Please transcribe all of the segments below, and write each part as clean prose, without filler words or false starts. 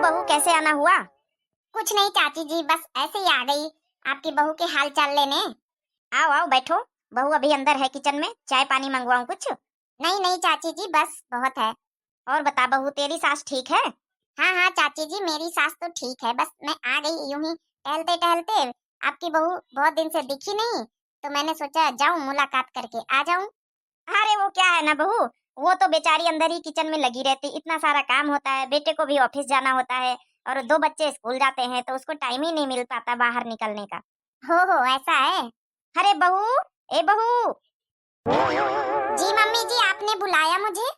बहू, कैसे आना हुआ? कुछ नहीं चाची जी, बस ऐसे ही आ गई आपकी बहू के हाल चाल लेने। आओ आओ बैठो। बहू अभी अंदर है किचन में, चाय पानी मंगवाऊं कुछ? नहीं नहीं चाची जी, बस बहुत है। और बता बहू, तेरी सास ठीक है? हाँ हाँ चाची जी, मेरी सास तो ठीक है, बस मैं आ गई यूं ही टहलते टहलते। आपकी बहू बहुत दिन से दिखी नहीं, तो मैंने सोचा जाऊं मुलाकात करके आ जाऊं। अरे वो क्या है ना बहू, वो तो बेचारी अंदर ही किचन में लगी रहती, इतना सारा काम होता है, बेटे को भी ऑफिस जाना होता है और दो बच्चे स्कूल जाते हैं तो उसको टाइम ही नहीं मिल पाता बाहर निकलने का। हो ऐसा है। अरे बहू, ए बहू। जी मम्मी जी, आपने बुलाया मुझे?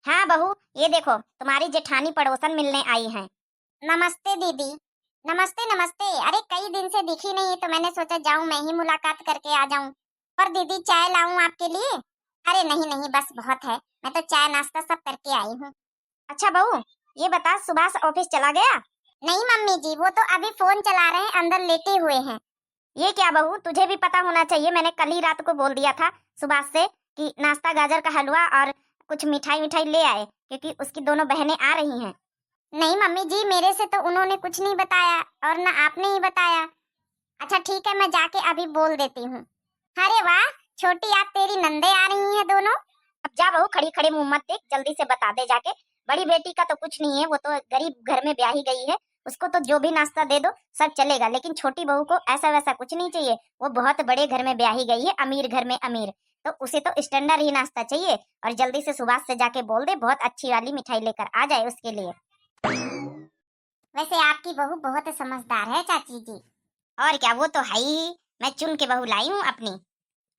हाँ बहू, ये देखो तुम्हारी जेठानी पड़ोसन मिलने आई हैं। नमस्ते दीदी। नमस्ते नमस्ते। अरे कई दिन से दिखी नहीं तो मैंने सोचा जाऊं मैं ही मुलाकात करके आ जाऊं। पर दीदी चाय लाऊं आपके लिए? अरे नहीं नहीं, बस बहुत है, मैं तो चाय नाश्ता सब करके आई हूँ। अच्छा बहू, ये बता सुभाष ऑफिस चला गया? नहीं मम्मी जी, वो तो अभी फोन चला रहे हैं, अंदर लेटे हुए हैं। ये क्या बहू, तुझे भी पता होना चाहिए, मैंने कल ही रात को बोल दिया था सुभाष से कि नाश्ता गाजर का हलवा और कुछ मिठाई मिठाई ले आए, क्योंकि उसकी दोनों बहनें आ रही हैं। नहीं मम्मी जी, मेरे से तो उन्होंने कुछ नहीं बताया और ना आपने ही बताया। अच्छा ठीक है, मैं जाके अभी बोल देती हूँ। अरे वाह, छोटी आप तेरी नंदे आ रही हैं दोनों। अब जा बहू, खड़ी खड़ी मुंह मत देख, जल्दी से बता दे जाके। बड़ी बेटी का तो कुछ नहीं है, वो तो गरीब घर में ब्याही गई है, उसको तो जो भी नाश्ता दे दो सब चलेगा, लेकिन छोटी बहू को ऐसा वैसा कुछ नहीं चाहिए। वो बहुत बड़े घर में ब्याही गई है, अमीर घर में अमीर, तो उसे तो स्टैंडर्ड ही नाश्ता चाहिए। और जल्दी से सुभाष से जाके बोल दे बहुत अच्छी वाली मिठाई लेकर आ जाए उसके लिए। वैसे आपकी बहू बहुत समझदार है चाची जी। और क्या, वो तो है ही, मैं चुन के बहू लाई हूँ अपनी।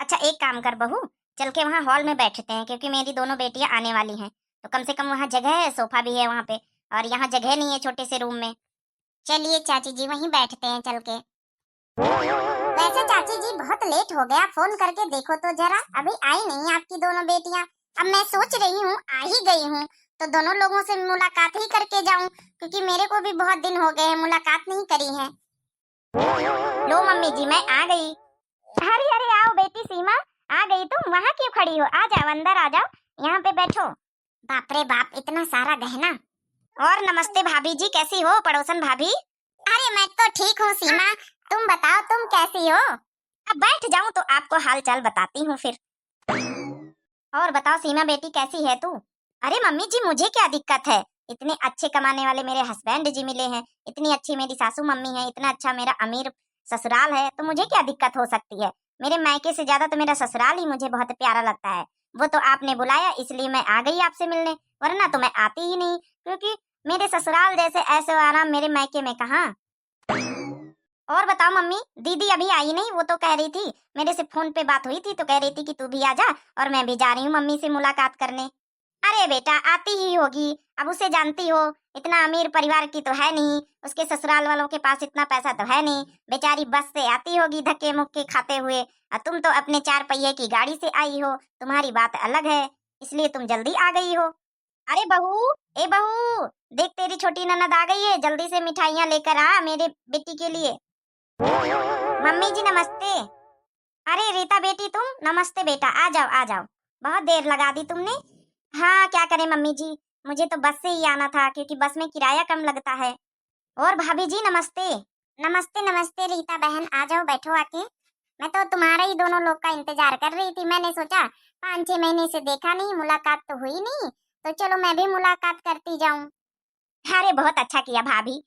अच्छा एक काम कर बहू, चल के वहाँ हॉल में बैठते हैं, क्योंकि मेरी दोनों बेटियां आने वाली हैं, तो कम से कम वहाँ जगह है, सोफा भी है वहाँ पे, और यहाँ जगह नहीं है छोटे से रूम में। चलिए चाची जी, वहीं बैठते हैं चल के। वैसे चाची जी बहुत लेट हो गया, फोन करके देखो तो जरा, अभी आई नहीं आपकी दोनों बेटियां। अब मैं सोच रही हूँ आ ही गई हूँ तो दोनों लोगों से मुलाकात ही करके जाऊं, क्योंकि मेरे को भी बहुत दिन हो गए हैं मुलाकात नहीं करी है। लो मम्मी जी, मैं आ गई। अरे अरे आओ बेटी सीमा, आ गई तुम, वहाँ क्यों खड़ी हो? आ जाओ अंदर, आ जाओ, यहाँ पे बैठो। बाप रे बाप, इतना सारा गहना। और नमस्ते भाभी जी, कैसी हो पड़ोसन भाभी? अरे मैं तो ठीक हूँ सीमा, तुम बताओ तुम कैसी हो? अब बैठ जाऊं तो आपको हाल चाल बताती हूँ फिर। और बताओ सीमा बेटी, कैसी है तू? अरे मम्मी जी, मुझे क्या दिक्कत है, इतने अच्छे कमाने वाले मेरे हस्बैंड जी मिले हैं, इतनी अच्छी मेरी सासू मम्मी है, इतना अच्छा मेरा अमीर ससुराल है, तो मुझे क्या दिक्कत हो सकती है? मेरे मायके से ज्यादा तो मेरा ससुराल ही मुझे बहुत प्यारा लगता है। वो तो आपने बुलाया इसलिए मैं आ गई आपसे मिलने, वरना तो मैं आती ही नहीं, क्योंकि मेरे ससुराल जैसे ऐसे आराम मेरे मायके में कहाँ। और बताओ मम्मी, दीदी अभी आई नहीं, वो तो कह रही थी, मेरे से फोन पे बात हुई थी तो कह रही थी कि तू भी आ जा, और मैं भी जा रही हूँ मम्मी से मुलाकात करने। अरे बेटा आती ही होगी, अब उसे जानती हो, इतना अमीर परिवार की तो है नहीं, उसके ससुराल वालों के पास इतना पैसा तो है नहीं, बेचारी बस से आती होगी धक्के मुक्के खाते हुए, और तुम तो अपने 4 पहिए की गाड़ी से आई हो, तुम्हारी बात अलग है, इसलिए तुम जल्दी आ गई हो। अरे बहू, ए बहू, देख तेरी छोटी ननद आ गई है, जल्दी से मिठाइयाँ लेकर आ मेरे बेटी के लिए। मम्मी जी नमस्ते। अरे रीता बेटी तुम, नमस्ते बेटा, आ जाओ आ जाओ, बहुत देर लगा दी तुमने। हाँ क्या करें मम्मी जी, मुझे तो बस से ही आना था, क्योंकि बस में किराया कम लगता है। और भाभी जी नमस्ते। नमस्ते नमस्ते रीता बहन, आ जाओ बैठो आके। मैं तो तुम्हारा ही दोनों लोग का इंतजार कर रही थी, मैंने सोचा 5-6 महीने से देखा नहीं, मुलाकात तो हुई नहीं, तो चलो मैं भी मुलाकात करती जाऊं। अरे बहुत अच्छा किया भाभी,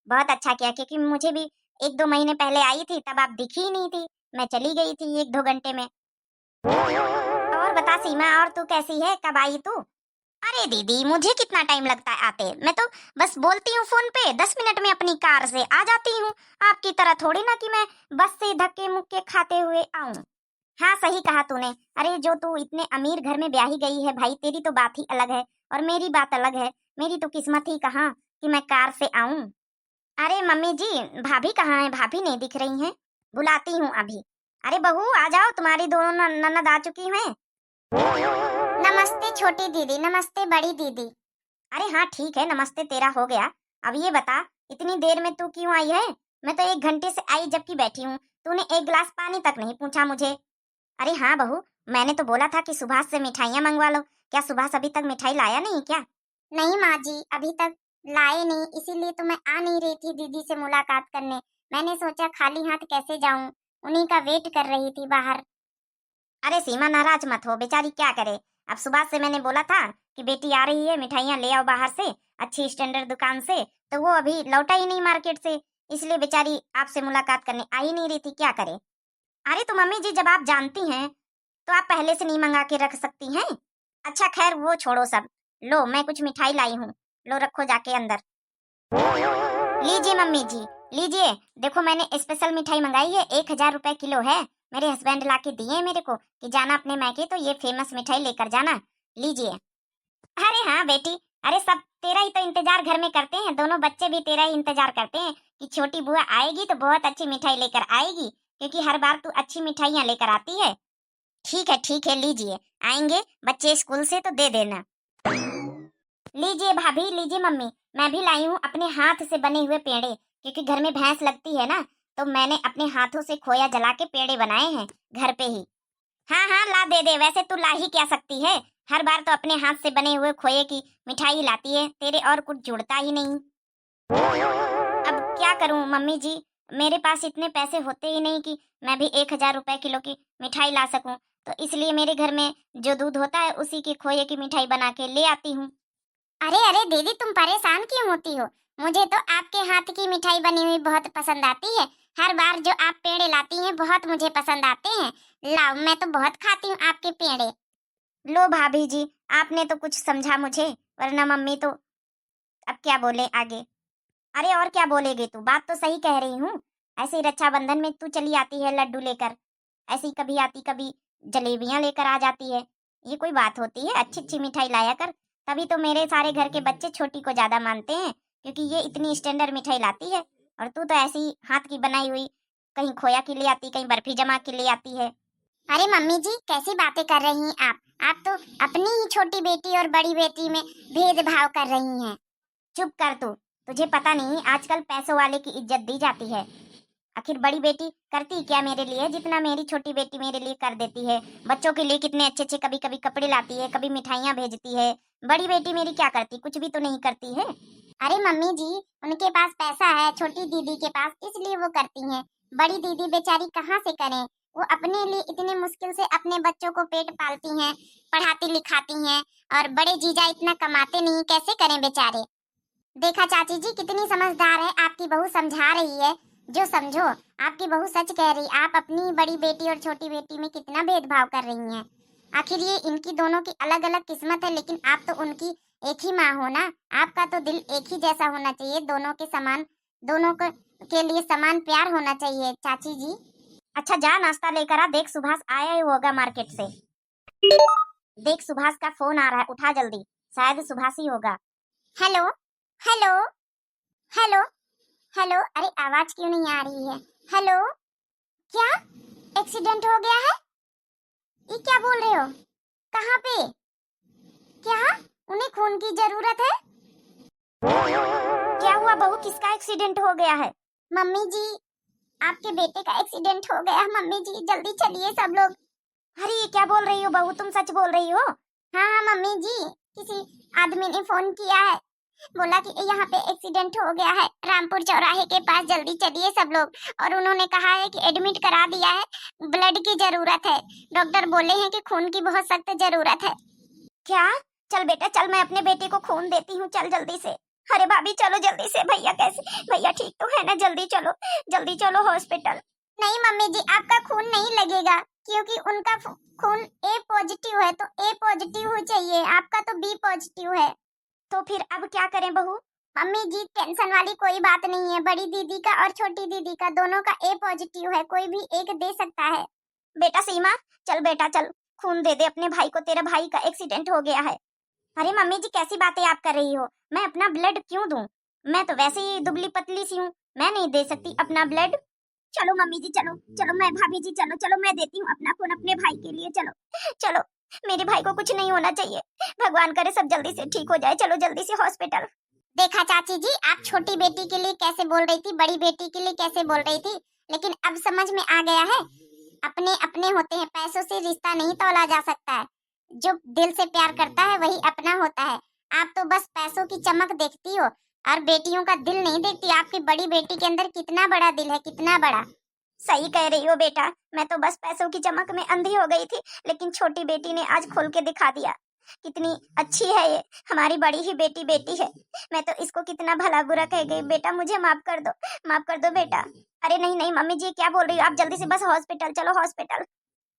बहुत अच्छा किया, क्योंकि मुझे भी 1-2 महीने पहले आई थी, तब आप दिखी ही नहीं थी, मैं चली गई थी 1-2 घंटे में। और बता सीमा, और तू कैसी है, कब आई तू? अरे दीदी मुझे कितना टाइम लगता है आते, मैं तो बस बोलती हूँ फोन पे, 10 मिनट में अपनी कार से आ जाती हूँ, आपकी तरह थोड़ी ना कि मैं बस से धक्के मुक्के खाते हुए आऊं। हाँ सही कहा तूने, अरे जो तू इतने अमीर घर में ब्याही गई है भाई, तेरी तो बात ही अलग है, और मेरी बात अलग है, मेरी तो किस्मत ही कहाँ कि मैं कार से आऊं। अरे मम्मी जी, भाभी कहाँ है? भाभी नहीं दिख रही हैं, बुलाती हूँ अभी। अरे बहू आ जाओ, तुम्हारी दोनों ननद आ चुकी हैं। नमस्ते छोटी दीदी, नमस्ते बड़ी दीदी। अरे हाँ ठीक है, नमस्ते तेरा हो गया। अब ये बता, इतनी देर में तू क्यों आई है? मैं तो 1 घंटे से आई जबकि बैठी हूँ, तूने 1 गिलास पानी तक नहीं पूछा मुझे। अरे हाँ बहू, मैंने तो बोला था कि सुभाष से मिठाइयाँ मंगवा लो, क्या सुभाष अभी तक मिठाई लाया नहीं क्या? नहीं माँ जी, अभी तक लाए नहीं, इसीलिए तो मैं आ नहीं रही थी दीदी से मुलाकात करने। मैंने सोचा खाली हाथ कैसे जाऊं, उन्हीं का वेट कर रही थी बाहर। अरे सीमा नाराज मत हो, बेचारी क्या करे। अब सुबह से मैंने बोला था कि बेटी आ रही है, मिठाइयाँ ले आओ बाहर से अच्छी स्टैंडर्ड दुकान से, तो वो अभी लौटा ही नहीं मार्केट से, इसलिए बेचारी आपसे मुलाकात करने आ ही नहीं रही थी, क्या करे। अरे तो मम्मी जी जब आप जानती हैं तो आप पहले से नहीं मंगा के रख सकती हैं। अच्छा खैर वो छोड़ो सब, लो मैं कुछ मिठाई लाई हूँ, लो रखो जाके अंदर। लीजिए मम्मी जी, लीजिए, देखो मैंने स्पेशल मिठाई मंगाई है, 1,000 रुपए किलो है। मेरे हस्बैंड ला के दिए मेरे को कि जाना अपने मायके तो ये फेमस मिठाई लेकर जाना, लीजिए। अरे हाँ बेटी, अरे सब तेरा ही तो इंतजार घर में करते हैं, दोनों बच्चे भी तेरा ही इंतजार करते हैं कि छोटी बुआ आएगी तो बहुत अच्छी मिठाई लेकर आएगी, क्योंकि हर बार तू अच्छी मिठाइयाँ लेकर आती है। ठीक है लीजिए, आएंगे बच्चे स्कूल से तो दे देना। लीजिए भाभी, लीजिए मम्मी, मैं भी लाई हूँ अपने हाथ से बने हुए पेड़े, क्योंकि घर में भैंस लगती है ना, तो मैंने अपने हाथों से खोया जला के पेड़े बनाए हैं घर पे ही। हाँ हाँ ला दे दे, वैसे तू ला ही क्या सकती है, हर बार तो अपने हाथ से बने हुए खोए की मिठाई लाती है, तेरे और कुछ जुड़ता ही नहीं। अब क्या करूं मम्मी जी, मेरे पास इतने पैसे होते ही नहीं कि मैं भी 1,000 रुपए किलो की मिठाई ला सकूं, तो इसलिए मेरे घर में जो दूध होता है उसी की खोए की मिठाई बना के ले आती हूँ। अरे अरे दीदी, तुम परेशान क्यों होती हो? मुझे तो आपके हाथ की मिठाई बनी हुई बहुत पसंद आती है। हर बार जो आप पेड़े लाती हैं बहुत मुझे पसंद आते हैं। लाओ, मैं तो बहुत खाती हूँ आपके पेड़े। लो भाभी जी, आपने तो कुछ समझा मुझे, वरना मम्मी तो अब क्या बोले आगे। अरे और क्या बोलेगी तू, बात तो सही कह रही हूँ। ऐसे ही रक्षाबंधन में तू चली आती है लड्डू लेकर, ऐसी कभी आती कभी जलेबियां लेकर आ जाती है, ये कोई बात होती है। अच्छी अच्छी मिठाई लाया कर, तभी तो मेरे सारे घर के बच्चे छोटी को ज्यादा मानते हैं, क्योंकि ये इतनी स्टैंडर्ड मिठाई लाती है। और तू तो ऐसी हाथ की बनाई हुई कहीं खोया की ले आती, कहीं बर्फी जमा के ले आती है। अरे मम्मी जी, कैसी बातें कर रही हैं आप तो अपनी ही छोटी बेटी और बड़ी बेटी में भेदभाव कर रही हैं। चुप कर तू, तुझे पता नहीं आजकल पैसों वाले की इज्जत दी जाती है। आखिर बड़ी बेटी करती क्या मेरे लिए जितना मेरी छोटी बेटी मेरे लिए कर देती है। बच्चों के लिए कितने अच्छे अच्छे कभी कभी कपड़े लाती है, कभी मिठाइयाँ भेजती है। बड़ी बेटी मेरी क्या करती, कुछ भी तो नहीं करती है। अरे मम्मी जी, उनके पास पैसा है छोटी दीदी के पास, इसलिए वो करती हैं। बड़ी दीदी बेचारी कहाँ से करें, वो अपने लिए इतने मुश्किल से अपने बच्चों को पेट पालती हैं, पढ़ाती लिखाती हैं, और बड़े जीजा इतना कमाते नहीं, कैसे करें बेचारे। देखा चाची जी, कितनी समझदार है आपकी बहू, समझा रही है। जो समझो, आपकी बहू सच कह रही। आप अपनी बड़ी बेटी और छोटी बेटी में कितना भेदभाव कर रही हैं। आखिर ये इनकी दोनों की अलग अलग किस्मत है, लेकिन आप तो उनकी एक ही माँ हो ना। आपका तो दिल एक ही जैसा होना चाहिए, दोनों के समान, के लिए समान प्यार होना चाहिए चाची जी। अच्छा जा नाश्ता लेकर आ, देख सुभाष आया ही होगा मार्केट से। देख सुभाष का फोन आ रहा है, उठा जल्दी, शायद सुभाष ही होगा। हेलो हेलो हेलो हेलो, अरे आवाज क्यों नहीं आ रही है? हेलो, क्या एक्सीडेंट हो गया है? ये क्या बोल रहे हो? कहाँ पे? क्या उन्हें खून की जरूरत है? क्या हुआ बहू, किसका एक्सीडेंट हो गया है? मम्मी जी, आपके बेटे का एक्सीडेंट हो गया। मम्मी जी जल्दी चलिए सब लोग। अरे ये क्या बोल रही हो बहू, तुम सच बोल रही हो? हाँ हाँ मम्मी जी, किसी आदमी ने फोन किया है, बोला कि यहाँ पे एक्सीडेंट हो गया है रामपुर चौराहे के पास, जल्दी चलिए सब लोग। और उन्होंने कहा है कि एडमिट करा दिया है, ब्लड की जरूरत है। डॉक्टर बोले हैं कि खून की बहुत सख्त जरूरत है। क्या? चल बेटा चल, मैं अपने बेटे को खून देती हूँ, चल जल्दी से। अरे भाभी चलो जल्दी से, भैया कैसे, भैया ठीक तो है ना? जल्दी चलो हॉस्पिटल। नहीं मम्मी जी, आपका खून नहीं लगेगा, क्योंकि उनका खून ए पॉजिटिव है, तो ए पॉजिटिव ही चाहिए। आपका तो बी पॉजिटिव है। तो फिर अब क्या करें बहू? मम्मी जी टेंशन वाली कोई बात नहीं है, बड़ी दीदी का और छोटी दीदी का दोनों का ए पॉजिटिव है, कोई भी एक दे सकता है। बेटा सीमा, चल बेटा चल, खून दे दे अपने भाई को, तेरे भाई का एक्सीडेंट हो गया है। अरे मम्मी जी कैसी बातें आप कर रही हो, मैं अपना ब्लड क्यों दूं? मैं तो वैसे ही दुबली पतली सी हूँ, मैं नहीं दे सकती अपना ब्लड। चलो मम्मी जी चलो चलो, मैं भाभी जी चलो चलो, मैं देती हूँ अपना खून अपने भाई के लिए, चलो चलो, मेरे भाई को कुछ नहीं होना चाहिए, भगवान करे सब जल्दी से ठीक हो जाए, चलो जल्दी से हॉस्पिटल। देखा चाची जी, आप छोटी बेटी के लिए कैसे बोल रही थी, बड़ी बेटी के लिए कैसे बोल रही थी, लेकिन अब समझ में आ गया है। अपने अपने होते हैं, पैसों से रिश्ता नहीं तोला जा सकता है। जो दिल से प्यार करता है वही अपना होता है। आप तो बस पैसों की चमक देखती हो, और बेटियों का दिल नहीं देखती। आपकी बड़ी बेटी के अंदर कितना बड़ा दिल है, कितना बड़ा। सही कह रही हो बेटा, मैं तो बस पैसों की चमक में अंधी हो गई थी, लेकिन छोटी बेटी ने आज खोल के दिखा दिया कितनी अच्छी है ये। हमारी बड़ी ही बेटी बेटी है। मैं तो इसको कितना भला बुरा कह गई। बेटा मुझे माफ कर दो बेटा। अरे नहीं नहीं मम्मी जी क्या बोल रही हो आप, जल्दी से बस हॉस्पिटल चलो हॉस्पिटल।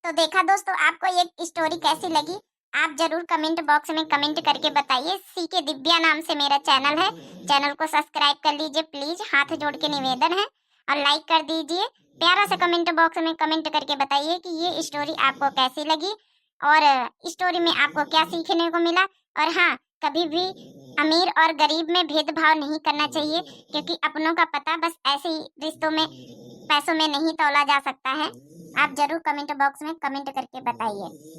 तो देखा दोस्तों, आपको ये स्टोरी कैसी लगी आप जरूर कमेंट बॉक्स में कमेंट करके बताइए। सीके दिव्या नाम से मेरा चैनल है, चैनल को सब्सक्राइब कर लीजिए प्लीज, हाथ जोड़ के निवेदन है। और लाइक कर दीजिए। प्यारा सा कमेंट बॉक्स में कमेंट करके बताइए कि ये स्टोरी आपको कैसी लगी और स्टोरी में आपको क्या सीखने को मिला। और हाँ, कभी भी अमीर और गरीब में भेदभाव नहीं करना चाहिए, क्योंकि अपनों का पता बस ऐसे ही रिश्तों में पैसों में नहीं तौला जा सकता है। आप जरूर कमेंट बॉक्स में कमेंट करके बताइए।